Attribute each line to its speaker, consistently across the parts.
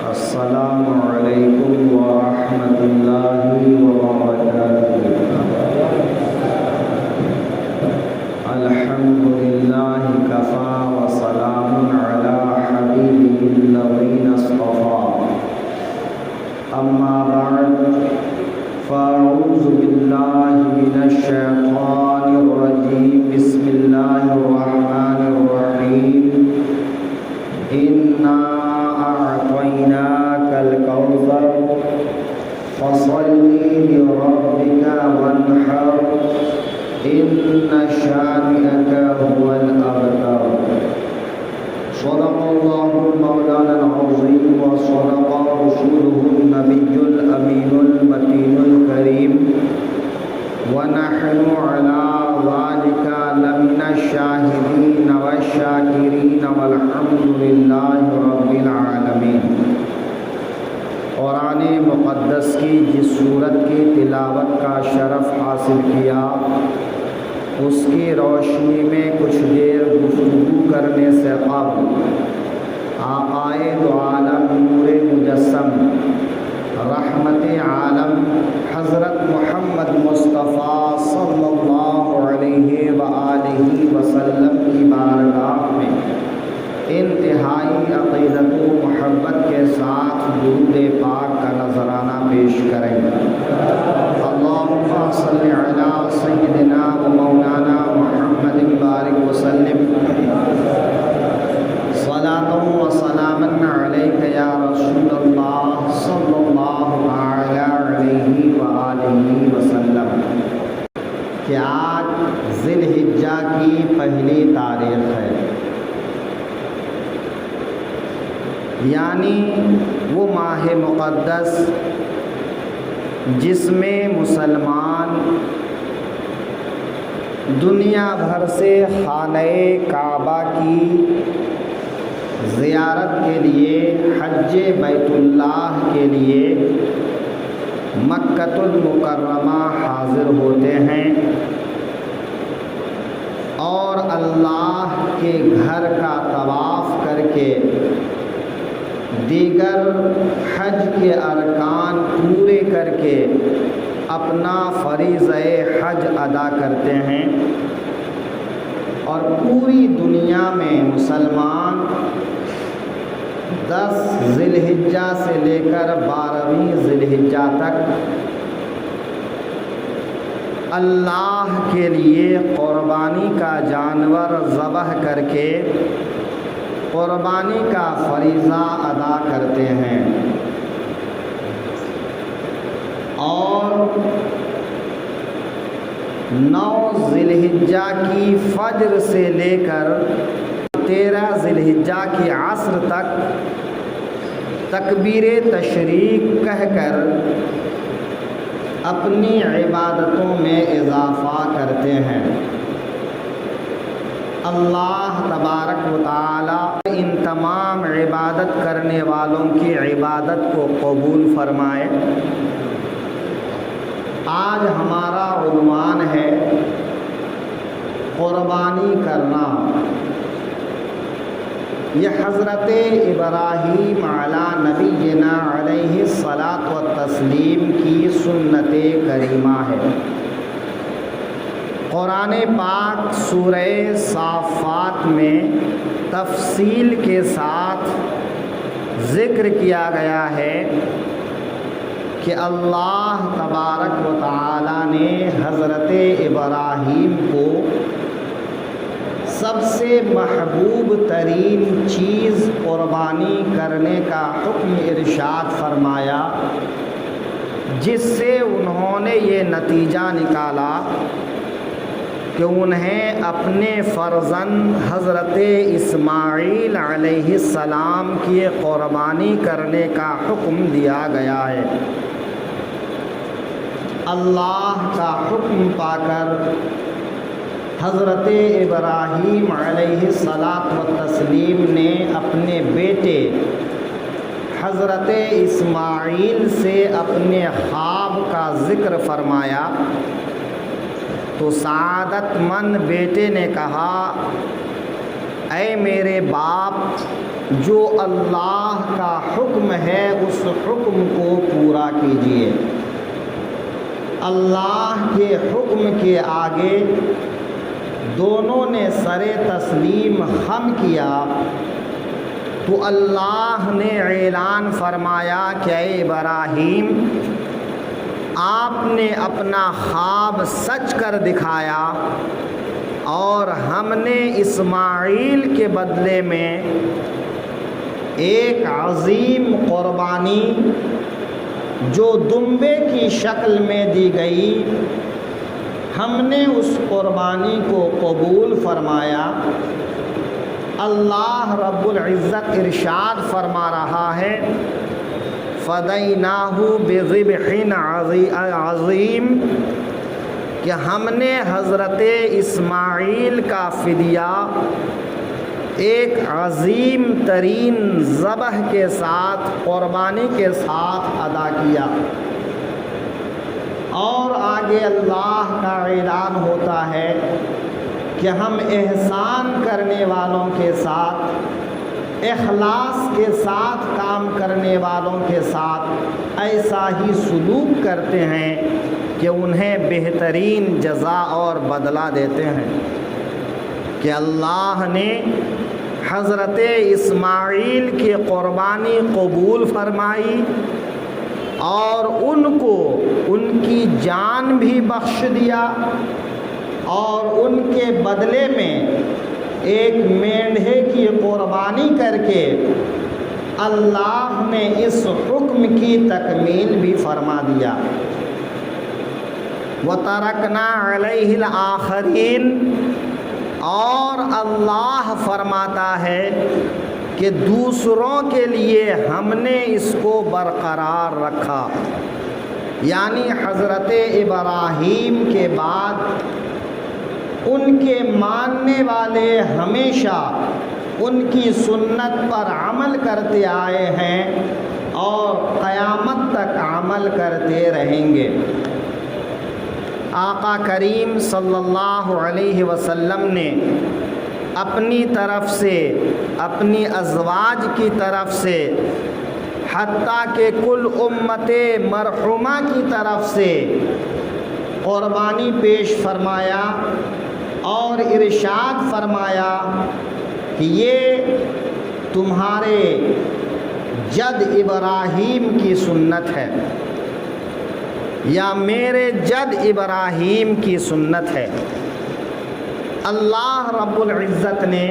Speaker 1: السلام علیکم ورحمۃ اللہ وبرکاتہ۔ الحمد للہ کفا وسلام علی حبیبہ الذین اصطفیٰ، اما بعد فاعوذ باللہ من الشیطان الرجیم، بسم اللہ الرحمن الرحیم۔ انا اعطیناک الکوثر فصل لربک وانحر ان شانئک هو الابتر۔ صدق اللہ مولانا العظیم وصدق رسولہ النبی الامین المتین الکریم، ونحن علی ذلک لمن الشاہدین والشاکرین والحمد للہ رب العالمین۔ قرآن مقدس کی جس سورت کی تلاوت کا شرف حاصل کیا، اس کی روشنی میں کچھ دیر گفتگو کرنے سے قبل آقائے دو عالم نور مجسم رحمت عالم حضرت محمد مصطفیٰ صلی اللہ علیہ وآلہ وسلم کی بارگاہ میں انتہائی عقیدت و محبت کے ساتھ درود پاک کا نذرانہ پیش کریں۔ اللہم صلی علی سیدنا و مولانا محمد بارک وسلم، صلاۃ و سلاما علیک یا رسول اللہ صلی اللہ علیہ وآلہ وسلم۔ کہ آج ذی الحجہ کی پہلی تاریخ ہے، یعنی وہ ماہ مقدس جس میں مسلمان دنیا بھر سے خانہ کعبہ کی زیارت کے لیے، حج بیت اللہ کے لیے مکۃ المکرمہ حاضر ہوتے ہیں اور اللہ کے گھر کا طواف کر کے دیگر حج کے ارکان پورے کر کے اپنا فریضہ حج ادا کرتے ہیں۔ اور پوری دنیا میں مسلمان 10 ذی الحجہ سے لے کر 12ویں ذی الحجہ تک اللہ کے لیے قربانی کا جانور ذبح کر کے قربانی کا فریضہ ادا کرتے ہیں، اور 9 ذی الحجہ کی فجر سے لے کر 13 ذی الحجہ کی عصر تک تکبیر تشریق کہہ کر اپنی عبادتوں میں اضافہ کرتے ہیں۔ اللہ تبارک و تعالی ان تمام عبادت کرنے والوں کی عبادت کو قبول فرمائے۔ آج ہمارا عنوان ہے قربانی کرنا۔ یہ حضرت ابراہیم علی نبینا علیہ الصلاۃ والتسلیم کی سنت کریمہ ہے۔ قرآن پاک سورہ صافات میں تفصیل کے ساتھ ذکر کیا گیا ہے کہ اللہ تبارک و تعالی نے حضرت ابراہیم کو سب سے محبوب ترین چیز قربانی کرنے کا حکم ارشاد فرمایا، جس سے انہوں نے یہ نتیجہ نکالا کہ انہیں اپنے فرزند حضرت اسماعیل علیہ السلام کی قربانی کرنے کا حکم دیا گیا ہے۔ اللہ کا حکم پا کر حضرت ابراہیم علیہ الصلاۃ والتسلیم نے اپنے بیٹے حضرت اسماعیل سے اپنے خواب کا ذکر فرمایا تو سعادت مند بیٹے نے کہا، اے میرے باپ، جو اللہ کا حکم ہے حکم کو پورا کیجیے۔ اللہ کے حکم کے آگے دونوں نے سر تسلیم خم کیا تو اللہ نے اعلان فرمایا کہ اے ابراہیم، آپ نے اپنا خواب سچ کر دکھایا اور ہم نے اسماعیل کے بدلے میں ایک عظیم قربانی جو دمبے کی شکل میں دی گئی، ہم نے اس قربانی کو قبول فرمایا۔ اللہ رب العزت ارشاد فرما رہا ہے فَدَيْنَاهُ بِذِبْحٍ عَظِيمٍ کہ ہم نے حضرت اسماعیل کا فدیہ ایک عظیم ترین ذبح کے ساتھ، قربانی کے ساتھ ادا کیا۔ اور آگے اللہ کا اعلان ہوتا ہے کہ ہم احسان کرنے والوں کے ساتھ، اخلاص کے ساتھ کام کرنے والوں کے ساتھ ایسا ہی سلوک کرتے ہیں کہ انہیں بہترین جزا اور بدلہ دیتے ہیں۔ کہ اللہ نے حضرت اسماعیل کی قربانی قبول فرمائی اور ان کو ان کی جان بھی بخش دیا، اور ان کے بدلے میں ایک مینڈھے کی قربانی کر کے اللہ نے اس حکم کی تکمیل بھی فرما دیا۔ وَتَرَكْنَا عَلَيْهِ الْآخَرِينَ اور اللہ فرماتا ہے کہ دوسروں کے لیے ہم نے اس کو برقرار رکھا، یعنی حضرت ابراہیم کے بعد ان کے ماننے والے ہمیشہ ان کی سنت پر عمل کرتے آئے ہیں اور قیامت تک عمل کرتے رہیں گے۔ آقا کریم صلی اللہ علیہ وسلم نے اپنی طرف سے، اپنی ازواج کی طرف سے، حتیٰ کہ کل امت مرحومہ کی طرف سے قربانی پیش فرمایا اور ارشاد فرمایا کہ یہ تمہارے جد ابراہیم کی سنت ہے، یا میرے جد ابراہیم کی سنت ہے۔ اللہ رب العزت نے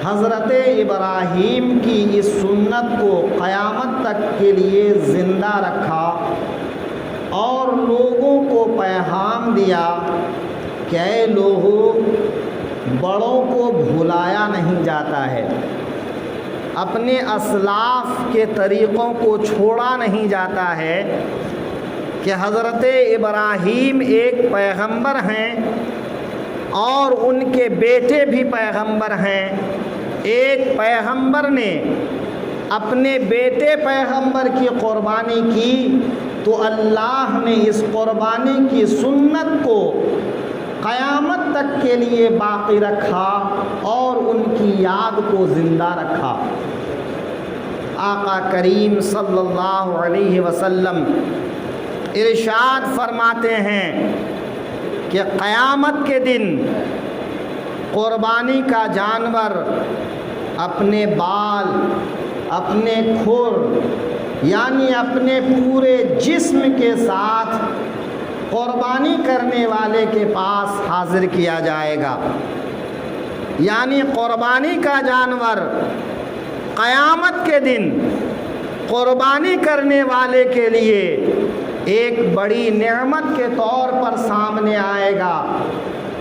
Speaker 1: حضرت ابراہیم کی اس سنت کو قیامت تک کے لیے زندہ رکھا اور لوگوں کو پیغام دیا کہ اے لوگوں، بڑوں کو بھلایا نہیں جاتا ہے، اپنے اسلاف کے طریقوں کو چھوڑا نہیں جاتا ہے، کہ حضرت ابراہیم ایک پیغمبر ہیں اور ان کے بیٹے بھی پیغمبر ہیں۔ ایک پیغمبر نے اپنے بیٹے پیغمبر کی قربانی کی تو اللہ نے اس قربانی کی سنت کو قیامت تک کے لیے باقی رکھا اور ان کی یاد کو زندہ رکھا۔ آقا کریم صلی اللہ علیہ وسلم ارشاد فرماتے ہیں کہ قیامت کے دن قربانی کا جانور اپنے بال، اپنے کھر، یعنی اپنے پورے جسم کے ساتھ قربانی کرنے والے کے پاس حاضر کیا جائے گا۔ یعنی قربانی کا جانور قیامت کے دن قربانی کرنے والے کے لیے ایک بڑی نعمت کے طور پر سامنے آئے گا۔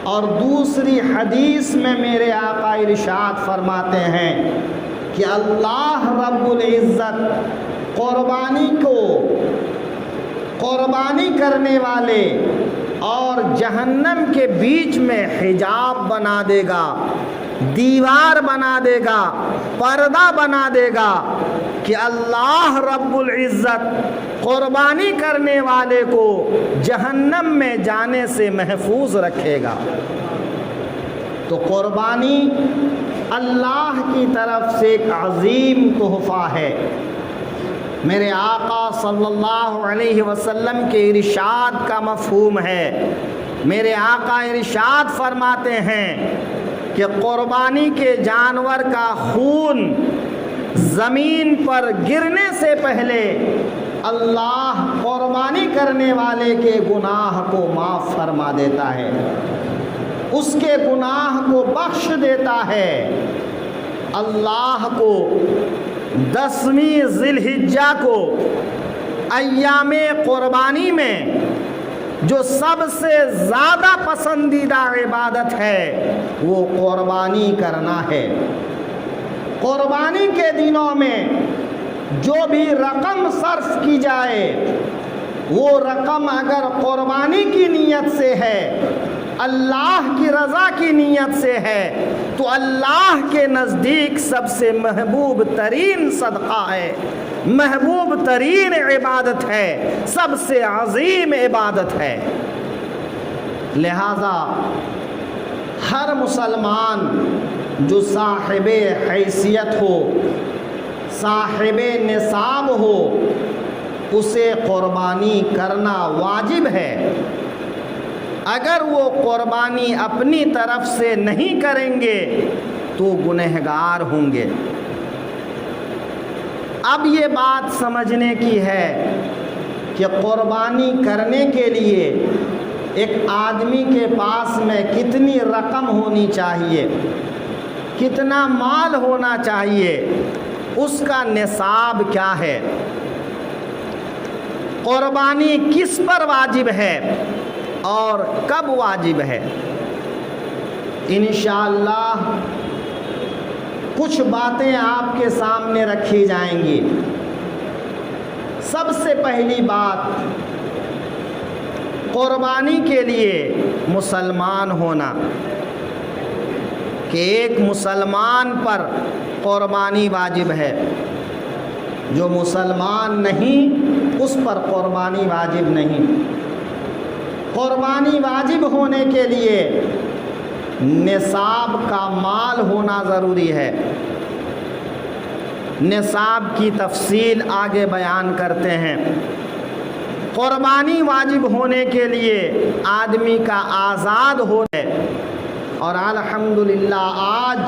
Speaker 1: اور دوسری حدیث میں میرے آقا ارشاد فرماتے ہیں کہ اللہ رب العزت قربانی کرنے والے اور جہنم کے بیچ میں حجاب بنا دے گا، دیوار بنا دے گا، پردہ بنا دے گا، کہ اللہ رب العزت قربانی کرنے والے کو جہنم میں جانے سے محفوظ رکھے گا۔ تو قربانی اللہ کی طرف سے ایک عظیم تحفہ ہے۔ میرے آقا صلی اللہ علیہ وسلم کے ارشاد کا مفہوم ہے۔ میرے آقا ارشاد فرماتے ہیں کہ قربانی کے جانور کا خون زمین پر گرنے سے پہلے اللہ قربانی کرنے والے کے گناہ کو معاف فرما دیتا ہے، اس کے گناہ کو بخش دیتا ہے۔ اللہ کو 10ویں ذی الحجہ کو ایام قربانی میں جو سب سے زیادہ پسندیدہ عبادت ہے وہ قربانی کرنا ہے۔ قربانی کے دنوں میں جو بھی رقم صرف کی جائے وہ رقم اگر قربانی کی نیت سے ہے، اللہ کی رضا کی نیت سے ہے، تو اللہ کے نزدیک سب سے محبوب ترین صدقہ ہے، محبوب ترین عبادت ہے، سب سے عظیم عبادت ہے۔ لہذا ہر مسلمان جو صاحب حیثیت ہو، صاحب نصاب ہو، اسے قربانی کرنا واجب ہے۔ اگر وہ قربانی اپنی طرف سے نہیں کریں گے تو گنہگار ہوں گے۔ اب یہ بات سمجھنے کی ہے کہ قربانی کرنے کے لیے ایک آدمی کے پاس میں کتنی رقم ہونی چاہیے، کتنا مال ہونا چاہیے، اس کا نصاب کیا ہے، قربانی کس پر واجب ہے اور کب واجب ہے۔ انشاءاللہ کچھ باتیں آپ کے سامنے رکھی جائیں گی۔ سب سے پہلی بات، قربانی کے لیے مسلمان ہونا، کہ ایک مسلمان پر قربانی واجب ہے، جو مسلمان نہیں اس پر قربانی واجب نہیں۔ قربانی واجب ہونے کے لیے نصاب کا مال ہونا ضروری ہے۔ نصاب کی تفصیل آگے بیان کرتے ہیں۔ قربانی واجب ہونے کے لیے آدمی کا آزاد ہونا ہے، اور الحمدللہ آج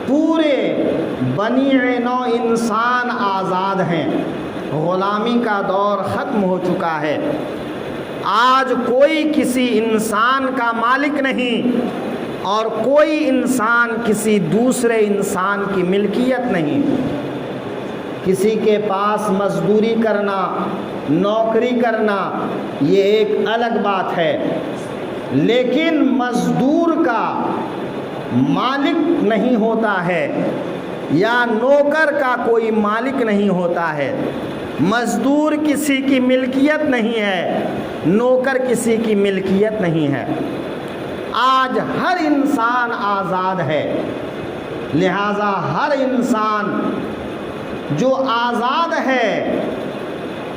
Speaker 1: پورے بنی نوع انسان آزاد ہیں، غلامی کا دور ختم ہو چکا ہے۔ آج کوئی کسی انسان کا مالک نہیں، اور کوئی انسان کسی دوسرے انسان کی ملکیت نہیں۔ کسی کے پاس مزدوری کرنا، نوکری کرنا یہ ایک الگ بات ہے، لیکن مزدور کا مالک نہیں ہوتا ہے، یا نوکر کا کوئی مالک نہیں ہوتا ہے۔ مزدور کسی کی ملکیت نہیں ہے، نوکر کسی کی ملکیت نہیں ہے۔ آج ہر انسان آزاد ہے، لہذا ہر انسان جو آزاد ہے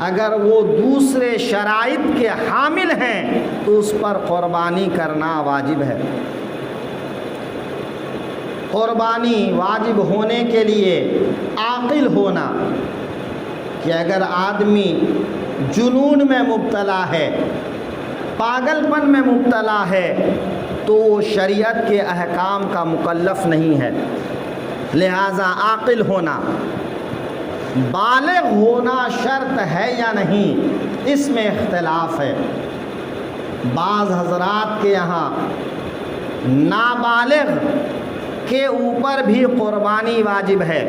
Speaker 1: اگر وہ دوسرے شرائط کے حامل ہیں تو اس پر قربانی کرنا واجب ہے۔ قربانی واجب ہونے کے لیے عاقل ہونا، کہ اگر آدمی جنون میں مبتلا ہے، پاگل پن میں مبتلا ہے، تو وہ شریعت کے احکام کا مکلف نہیں ہے۔ لہذا عاقل ہونا، بالغ ہونا شرط ہے یا نہیں اس میں اختلاف ہے۔ بعض حضرات کے یہاں نابالغ کے اوپر بھی قربانی واجب ہے،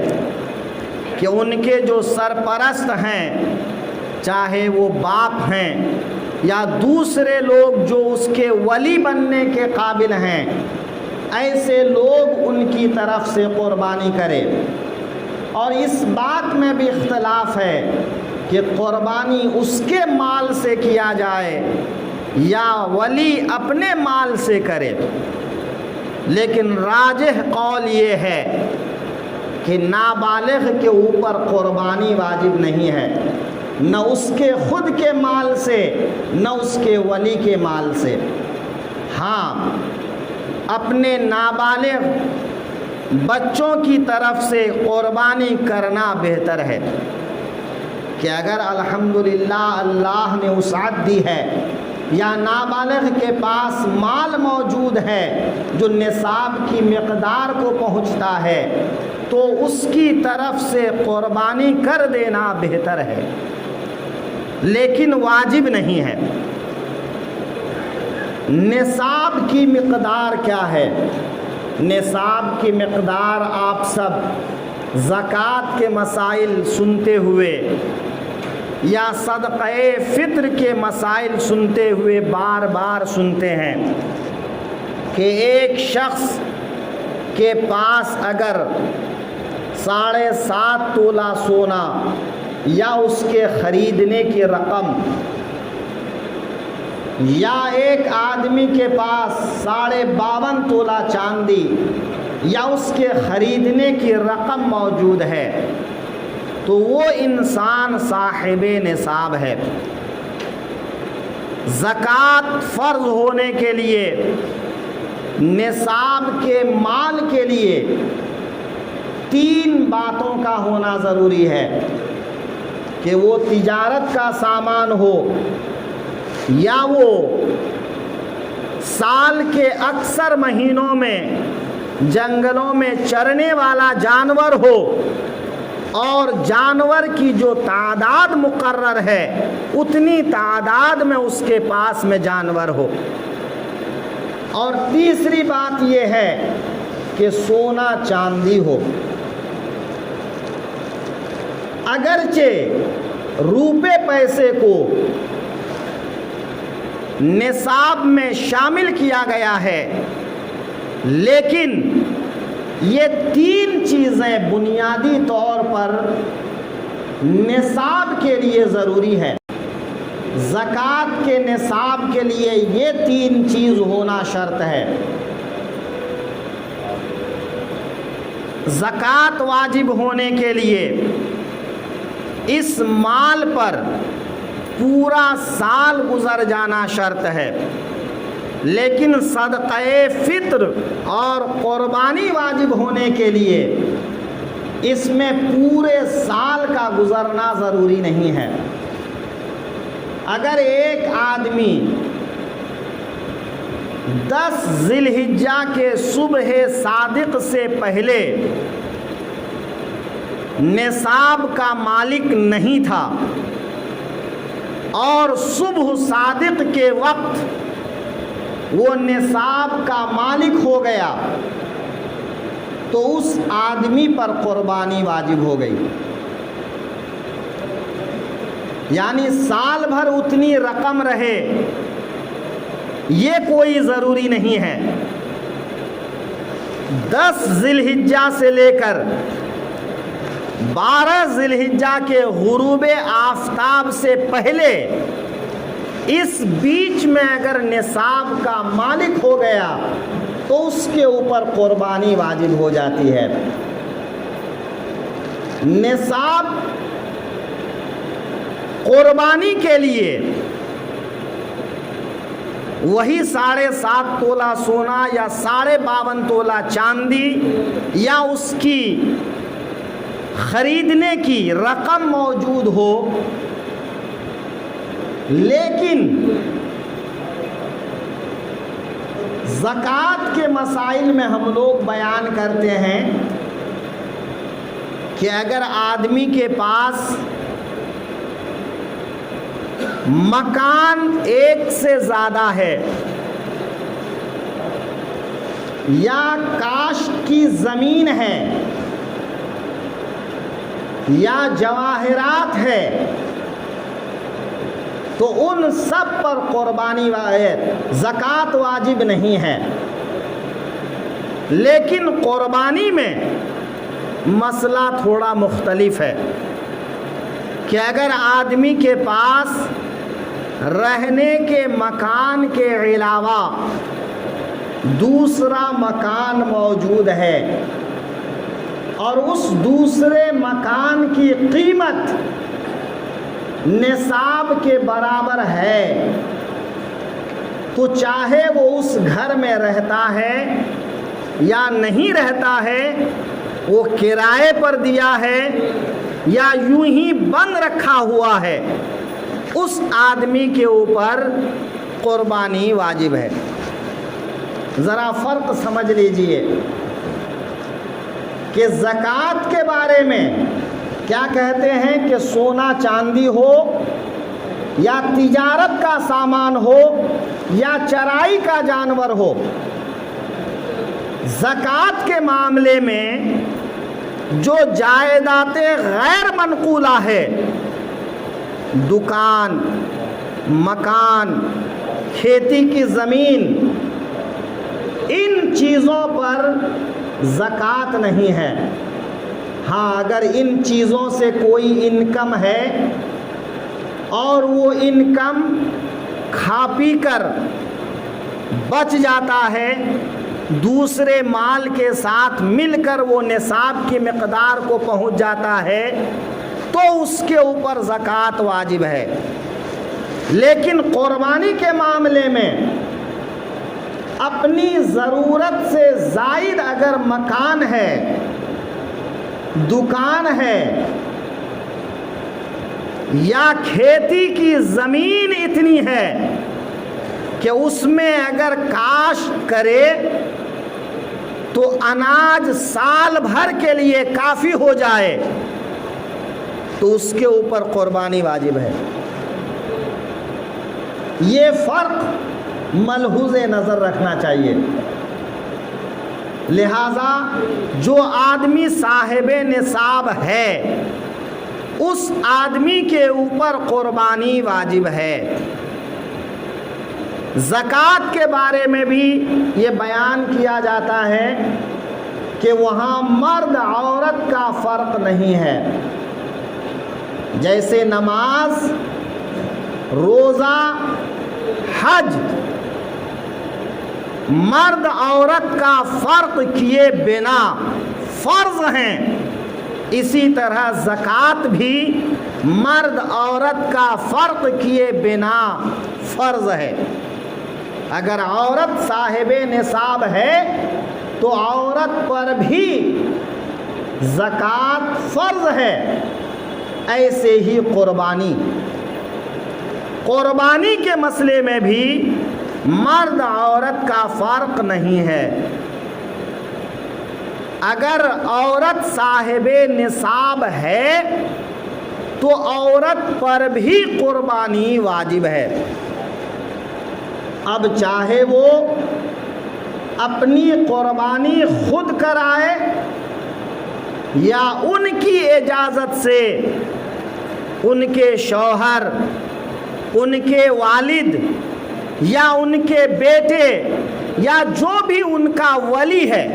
Speaker 1: کہ ان کے جو سرپرست ہیں، چاہے وہ باپ ہیں یا دوسرے لوگ جو اس کے ولی بننے کے قابل ہیں، ایسے لوگ ان کی طرف سے قربانی کرے۔ اور اس بات میں بھی اختلاف ہے کہ قربانی اس کے مال سے کیا جائے یا ولی اپنے مال سے کرے، لیکن راجح قول یہ ہے کہ نابالغ کے اوپر قربانی واجب نہیں ہے، نہ اس کے خود کے مال سے نہ اس کے ولی کے مال سے۔ ہاں، اپنے نابالغ بچوں کی طرف سے قربانی کرنا بہتر ہے، کہ اگر الحمدللہ اللہ نے وسعت دی ہے یا نابالغ کے پاس مال موجود ہے جو نصاب کی مقدار کو پہنچتا ہے تو اس کی طرف سے قربانی کر دینا بہتر ہے، لیکن واجب نہیں ہے۔ نصاب کی مقدار کیا ہے؟ نصاب کی مقدار آپ سب زکوٰۃ کے مسائل سنتے ہوئے یا صدقہ فطر کے مسائل سنتے ہوئے بار بار سنتے ہیں کہ ایک شخص کے پاس اگر 7.5 تولہ سونا یا اس کے خریدنے کی رقم، یا ایک آدمی کے پاس 52.5 تولہ چاندی یا اس کے خریدنے کی رقم موجود ہے تو وہ انسان صاحب نصاب ہے۔ زکوٰۃ فرض ہونے کے لیے نصاب کے مال کے لیے 3 باتوں کا ہونا ضروری ہے کہ وہ تجارت کا سامان ہو، یا وہ سال کے اکثر مہینوں میں جنگلوں میں چرنے والا جانور ہو، اور جانور کی جو تعداد مقرر ہے اتنی تعداد میں اس کے پاس میں جانور ہو، اور تیسری بات یہ ہے کہ سونا چاندی ہو۔ اگرچہ روپے پیسے کو نصاب میں شامل کیا گیا ہے، لیکن یہ 3 چیزیں بنیادی طور پر نصاب کے لیے ضروری ہے۔ زکوٰۃ کے نصاب کے لیے یہ 3 چیز ہونا شرط ہے۔ زکوٰۃ واجب ہونے کے لیے اس مال پر پورا سال گزر جانا شرط ہے، لیکن صدقہ فطر اور قربانی واجب ہونے کے لیے اس میں پورے سال کا گزرنا ضروری نہیں ہے۔ اگر ایک آدمی 10 ذی الحجہ کے صبح صادق سے پہلے نصاب کا مالک نہیں تھا اور صبح صادق کے وقت وہ نصاب کا مالک ہو گیا تو اس آدمی پر قربانی واجب ہو گئی، یعنی سال بھر اتنی رقم رہے یہ کوئی ضروری نہیں ہے۔ 10 ذی الحجہ سے لے کر 12 ذی الحجہ کے غروب آفتاب سے پہلے اس بیچ میں اگر نصاب کا مالک ہو گیا تو اس کے اوپر قربانی واجب ہو جاتی ہے۔ نصاب قربانی کے لیے وہی 7.5 تولہ سونا یا 52.5 تولہ چاندی یا اس کی خریدنے کی رقم موجود ہو، لیکن زکوٰۃ کے مسائل میں ہم لوگ بیان کرتے ہیں کہ اگر آدمی کے پاس مکان 1 سے زیادہ ہے یا کاشت کی زمین ہے یا جواہرات ہے تو ان سب پر قربانی زکوٰۃ واجب نہیں ہے، لیکن قربانی میں مسئلہ تھوڑا مختلف ہے کہ اگر آدمی کے پاس رہنے کے مکان کے علاوہ دوسرا مکان موجود ہے اور اس دوسرے مکان کی قیمت نصاب کے برابر ہے تو چاہے وہ اس گھر میں رہتا ہے یا نہیں رہتا ہے، وہ کرائے پر دیا ہے یا یوں ہی بند رکھا ہوا ہے، اس آدمی کے اوپر قربانی واجب ہے۔ ذرا فرق سمجھ لیجئے کہ زکوٰۃ کے بارے میں کیا کہتے ہیں کہ سونا چاندی ہو یا تجارت کا سامان ہو یا چرائی کا جانور ہو، زکوٰۃ کے معاملے میں جو جائیداد غیر منقولہ ہے، دکان، مکان، کھیتی کی زمین، ان چیزوں پر زکوٰۃ نہیں ہے۔ ہاں اگر ان چیزوں سے کوئی انکم ہے اور وہ انکم کھا پی کر بچ جاتا ہے، دوسرے مال کے ساتھ مل کر وہ نصاب کی مقدار کو پہنچ جاتا ہے، تو اس کے اوپر زکوٰۃ واجب ہے۔ لیکن قربانی کے معاملے میں اپنی ضرورت سے زائد اگر مکان ہے، دکان ہے یا کھیتی کی زمین اتنی ہے کہ اس میں اگر کاشت کرے تو اناج سال بھر کے لیے کافی ہو جائے، تو اس کے اوپر قربانی واجب ہے۔ یہ فرق ملحوظ نظر رکھنا چاہیے۔ لہذا جو آدمی صاحب نصاب ہے، اس آدمی کے اوپر قربانی واجب ہے۔ زکوٰۃ کے بارے میں بھی یہ بیان کیا جاتا ہے کہ وہاں مرد عورت کا فرق نہیں ہے۔ جیسے نماز، روزہ، حج مرد عورت کا فرق کیے بنا فرض ہیں، اسی طرح زکوٰۃ بھی مرد عورت کا فرق کیے بنا فرض ہے۔ اگر عورت صاحب نصاب ہے تو عورت پر بھی زکوٰۃ فرض ہے۔ ایسے ہی قربانی کے مسئلے میں بھی مرد عورت کا فرق نہیں ہے۔ اگر عورت صاحب نصاب ہے تو عورت پر بھی قربانی واجب ہے۔ اب چاہے وہ اپنی قربانی خود کرائے یا ان کی اجازت سے ان کے شوہر، ان کے والد یا ان کے بیٹے یا جو بھی ان کا ولی ہے،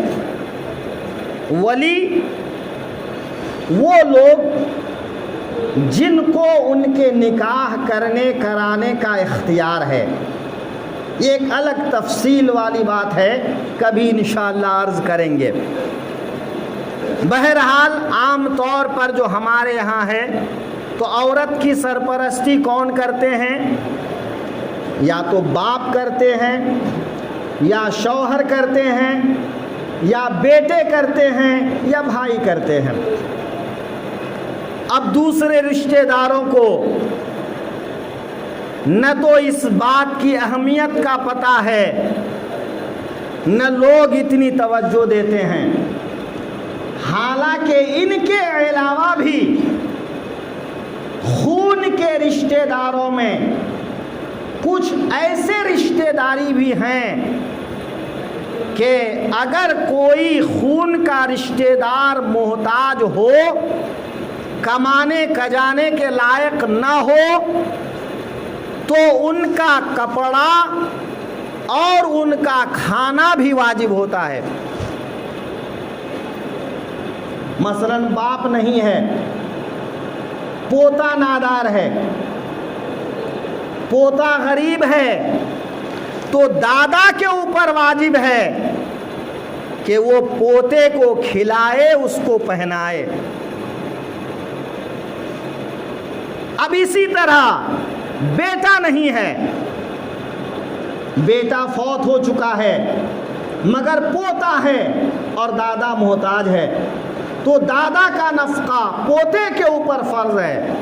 Speaker 1: ولی وہ لوگ جن کو ان کے نکاح کرانے کا اختیار ہے۔ یہ ایک الگ تفصیل والی بات ہے، کبھی انشاءاللہ عرض کریں گے۔ بہرحال عام طور پر جو ہمارے یہاں ہے تو عورت کی سرپرستی کون کرتے ہیں؟ یا تو باپ کرتے ہیں، یا شوہر کرتے ہیں، یا بیٹے کرتے ہیں، یا بھائی کرتے ہیں۔ اب دوسرے رشتہ داروں کو نہ تو اس بات کی اہمیت کا پتہ ہے، نہ لوگ اتنی توجہ دیتے ہیں۔ حالانکہ ان کے علاوہ بھی خون کے رشتہ داروں میں کچھ ایسے رشتہ داری بھی ہیں کہ اگر کوئی خون کا رشتہ دار محتاج ہو، کمانے کجانے کے لائق نہ ہو، تو ان کا کپڑا اور ان کا کھانا بھی واجب ہوتا ہے۔ مثلاً باپ نہیں ہے، پوتا نادار ہے، پوتا غریب ہے، تو دادا کے اوپر واجب ہے کہ وہ پوتے کو کھلائے، اس کو پہنائے۔ اب اسی طرح بیٹا نہیں ہے، بیٹا فوت ہو چکا ہے مگر پوتا ہے اور دادا محتاج ہے، تو دادا کا نفقہ پوتے کے اوپر فرض ہے،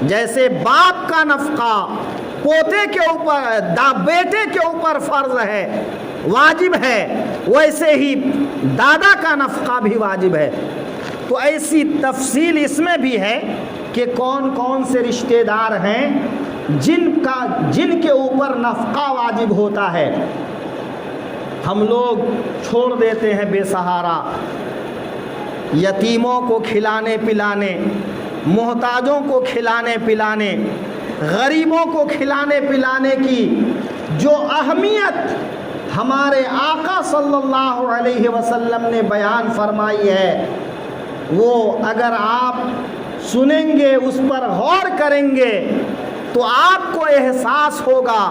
Speaker 1: جیسے باپ کا نفقہ پوتے کے اوپر بیٹے کے اوپر فرض ہے، واجب ہے، ویسے ہی دادا کا نفقہ بھی واجب ہے۔ تو ایسی تفصیل اس میں بھی ہے کہ کون کون سے رشتہ دار ہیں جن کے اوپر نفقہ واجب ہوتا ہے۔ ہم لوگ چھوڑ دیتے ہیں بے سہارا، یتیموں کو کھلانے پلانے، محتاجوں کو کھلانے پلانے، غریبوں کو کھلانے پلانے کی جو اہمیت ہمارے آقا صلی اللہ علیہ وسلم نے بیان فرمائی ہے، وہ اگر آپ سنیں گے، اس پر غور کریں گے تو آپ کو احساس ہوگا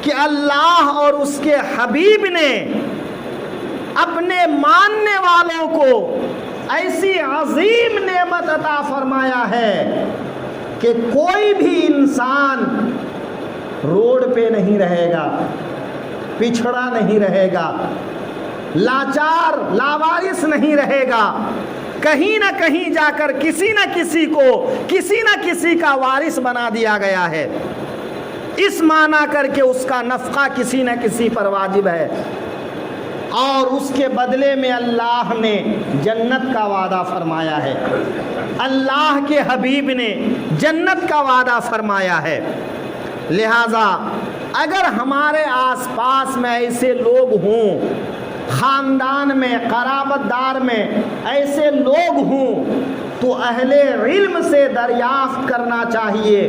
Speaker 1: کہ اللہ اور اس کے حبیب نے اپنے ماننے والوں کو ایسی عظیم نعمت عطا فرمایا ہے کہ کوئی بھی انسان روڈ پہ نہیں رہے گا، پچھڑا نہیں رہے گا، لاچار لاوارث نہیں رہے گا، کہیں نہ کہیں جا کر کسی نہ کسی کا وارث بنا دیا گیا ہے، اس معنی کر کے اس کا نفقہ کسی نہ کسی پر واجب ہے، اور اس کے بدلے میں اللہ نے جنت کا وعدہ فرمایا ہے، اللہ کے حبیب نے جنت کا وعدہ فرمایا ہے۔ لہذا اگر ہمارے آس پاس میں ایسے لوگ ہوں، خاندان میں، قرابت دار میں ایسے لوگ ہوں، تو اہل علم سے دریافت کرنا چاہیے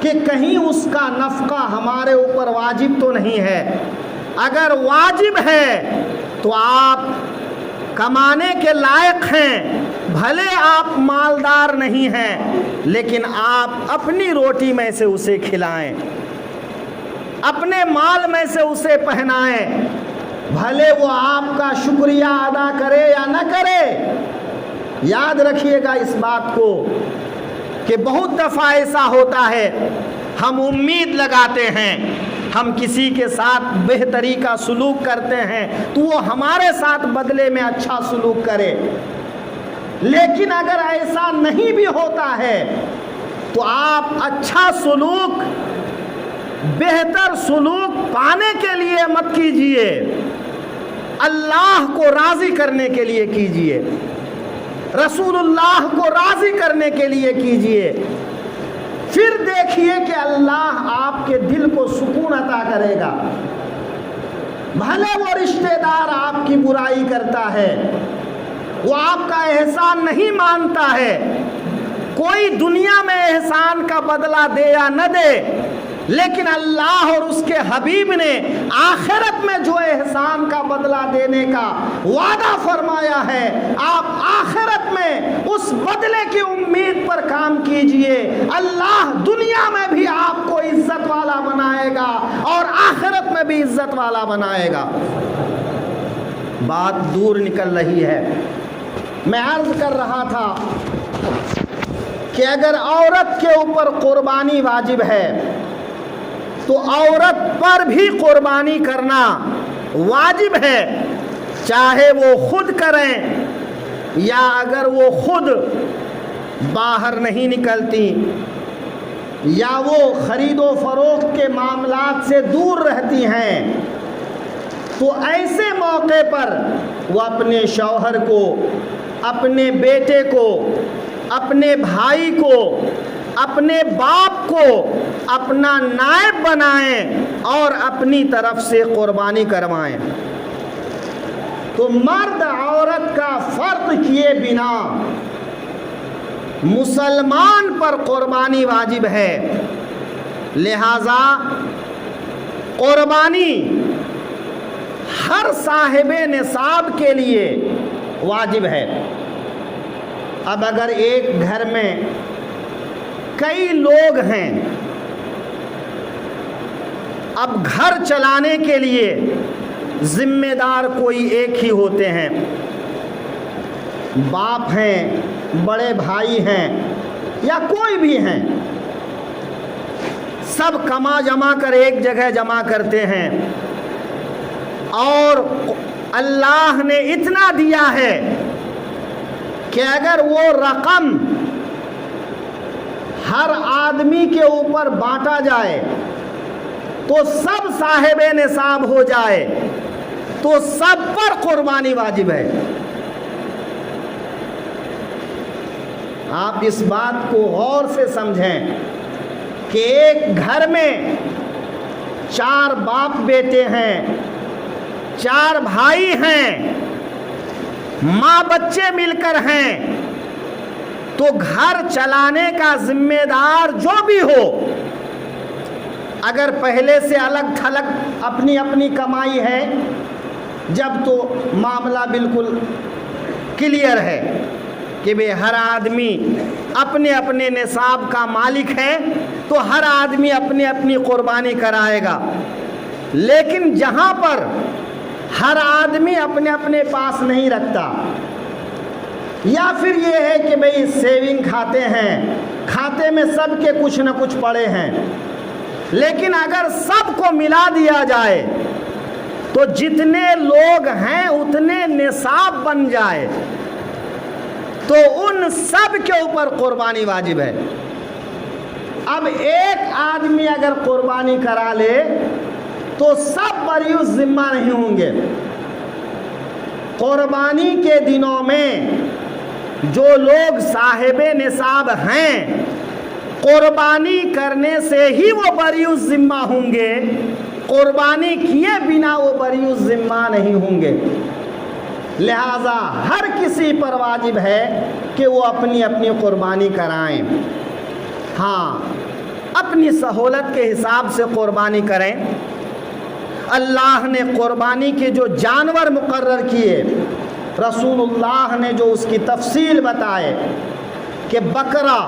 Speaker 1: کہ کہیں اس کا نفقہ ہمارے اوپر واجب تو نہیں ہے۔ اگر واجب ہے تو آپ کمانے کے لائق ہیں، بھلے آپ مالدار نہیں ہیں، لیکن آپ اپنی روٹی میں سے اسے کھلائیں، اپنے مال میں سے اسے پہنائیں، بھلے وہ آپ کا شکریہ ادا کرے یا نہ کرے۔ یاد رکھیے گا اس بات کو کہ بہت دفعہ ایسا ہوتا ہے، ہم امید لگاتے ہیں، ہم کسی کے ساتھ بہتری کا سلوک کرتے ہیں تو وہ ہمارے ساتھ بدلے میں اچھا سلوک کرے، لیکن اگر ایسا نہیں بھی ہوتا ہے تو آپ اچھا سلوک، بہتر سلوک پانے کے لیے مت کیجئے، اللہ کو راضی کرنے کے لیے کیجئے، رسول اللہ کو راضی کرنے کے لیے کیجئے، پھر دیکھیے کہ اللہ آپ کے دل کو سکون عطا کرے گا۔ بھلے وہ رشتہ دار آپ کی برائی کرتا ہے، وہ آپ کا احسان نہیں مانتا ہے، کوئی دنیا میں احسان کا بدلہ دے یا نہ دے، لیکن اللہ اور اس کے حبیب نے آخرت میں جو احسان کا بدلہ دینے کا وعدہ فرمایا ہے، آپ آخرت میں اس بدلے کی امید پر کام کیجئے، اللہ دنیا میں بھی آپ کو عزت والا بنائے گا اور آخرت میں بھی عزت والا بنائے گا۔ بات دور نکل رہی ہے، میں عرض کر رہا تھا کہ اگر عورت کے اوپر قربانی واجب ہے تو عورت پر بھی قربانی کرنا واجب ہے، چاہے وہ خود کریں یا اگر وہ خود باہر نہیں نکلتی یا وہ خرید و فروخت کے معاملات سے دور رہتی ہیں، تو ایسے موقع پر وہ اپنے شوہر کو، اپنے بیٹے کو، اپنے بھائی کو، اپنے باپ کو اپنا نائب بنائیں اور اپنی طرف سے قربانی کروائیں۔ تو مرد عورت کا فرق کیے بنا مسلمان پر قربانی واجب ہے، لہذا قربانی ہر صاحب نصاب کے لیے واجب ہے۔ اب اگر ایک گھر میں کئی لوگ ہیں، اب گھر چلانے کے لیے ذمہ دار کوئی ایک ہی ہوتے ہیں، باپ ہیں، بڑے بھائی ہیں یا کوئی بھی ہیں، سب کما جما کر ایک جگہ جمع کرتے ہیں، اور اللہ نے اتنا دیا ہے کہ اگر وہ رقم ہر آدمی کے اوپر بانٹا جائے تو سب صاحب نصاب ہو جائے تو سب پر قربانی واجب ہے۔ آپ اس بات کو غور سے سمجھیں کہ ایک گھر میں 4 باپ بیٹے ہیں، 4 بھائی ہیں، ماں بچے مل کر ہیں، تو گھر چلانے کا ذمہ دار جو بھی ہو، اگر پہلے سے الگ تھلگ اپنی اپنی کمائی ہے، جب تو معاملہ بالکل کلیئر ہے کہ بھئی ہر آدمی اپنے اپنے نصاب کا مالک ہے، تو ہر آدمی اپنی اپنی قربانی کرائے گا۔ لیکن جہاں پر ہر آدمی اپنے اپنے پاس نہیں رکھتا، یا پھر یہ ہے کہ بھئی سیونگ کھاتے ہیں، کھاتے میں سب کے کچھ نہ کچھ پڑے ہیں، لیکن اگر سب کو ملا دیا جائے تو جتنے لوگ ہیں اتنے نصاب بن جائے تو ان سب کے اوپر قربانی واجب ہے۔ اب ایک آدمی اگر قربانی کرا لے تو سب بری الذمہ نہیں ہوں گے۔ قربانی کے دنوں میں جو لوگ صاحب نصاب ہیں، قربانی کرنے سے ہی وہ بری الذمہ ہوں گے، قربانی کیے بنا وہ بری الذمہ نہیں ہوں گے۔ لہذا ہر کسی پر واجب ہے کہ وہ اپنی اپنی قربانی کرائیں۔ ہاں، اپنی سہولت کے حساب سے قربانی کریں۔ اللہ نے قربانی کے جو جانور مقرر کیے، رسول اللہ نے جو اس کی تفصیل بتائے کہ بکرا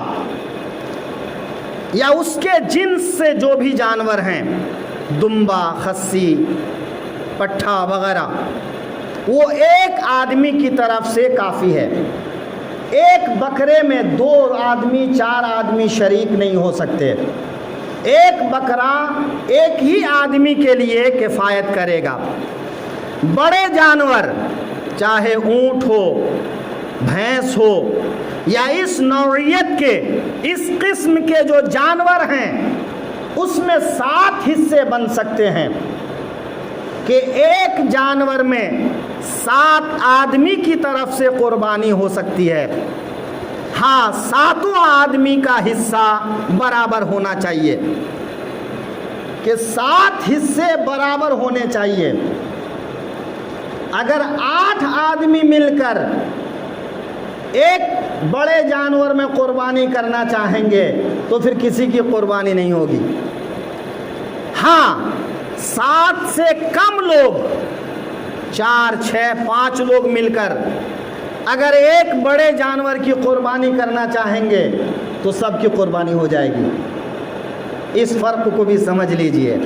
Speaker 1: یا اس کے جنس سے جو بھی جانور ہیں، دمبا، خسی، پٹھا وغیرہ، وہ ایک آدمی کی طرف سے کافی ہے۔ ایک بکرے میں 2 آدمی 4 آدمی شریک نہیں ہو سکتے۔ ایک بکرا ایک ہی آدمی کے لیے کفایت کرے گا۔ بڑے جانور چاہے اونٹ ہو، بھینس ہو، یا اس نوعیت کے، اس قسم کے جو جانور ہیں، اس میں 7 حصے بن سکتے ہیں کہ ایک جانور میں 7 آدمی کی طرف سے قربانی ہو سکتی ہے۔ ہاں، 7 آدمی کا حصہ برابر ہونا چاہیے، کہ 7 حصے برابر ہونے چاہیے۔ اگر 8 آدمی مل کر ایک بڑے جانور میں قربانی کرنا چاہیں گے تو پھر کسی کی قربانی نہیں ہوگی۔ ہاں، 7 سے کم لوگ، 4، 6، 5 لوگ مل کر اگر ایک بڑے جانور کی قربانی کرنا چاہیں گے تو سب کی قربانی ہو جائے گی۔ اس فرق کو بھی سمجھ لیجئے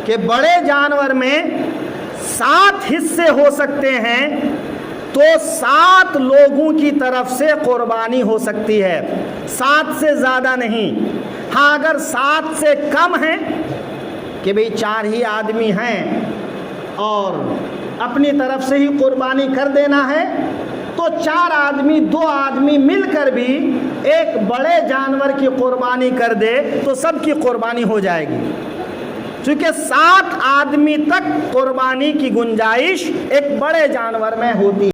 Speaker 1: کہ بڑے جانور میں 7 حصے ہو سکتے ہیں تو 7 لوگوں کی طرف سے قربانی ہو سکتی ہے، 7 سے زیادہ نہیں۔ ہاں، اگر 7 سے کم ہیں کہ بھئی 4 ہی آدمی ہیں اور اپنی طرف سے ہی قربانی کر دینا ہے، تو 4 آدمی 2 آدمی مل کر بھی ایک بڑے جانور کی قربانی کر دے تو سب کی قربانی ہو جائے گی، چونکہ 7 آدمی تک قربانی کی گنجائش ایک بڑے جانور میں ہوتی ہے۔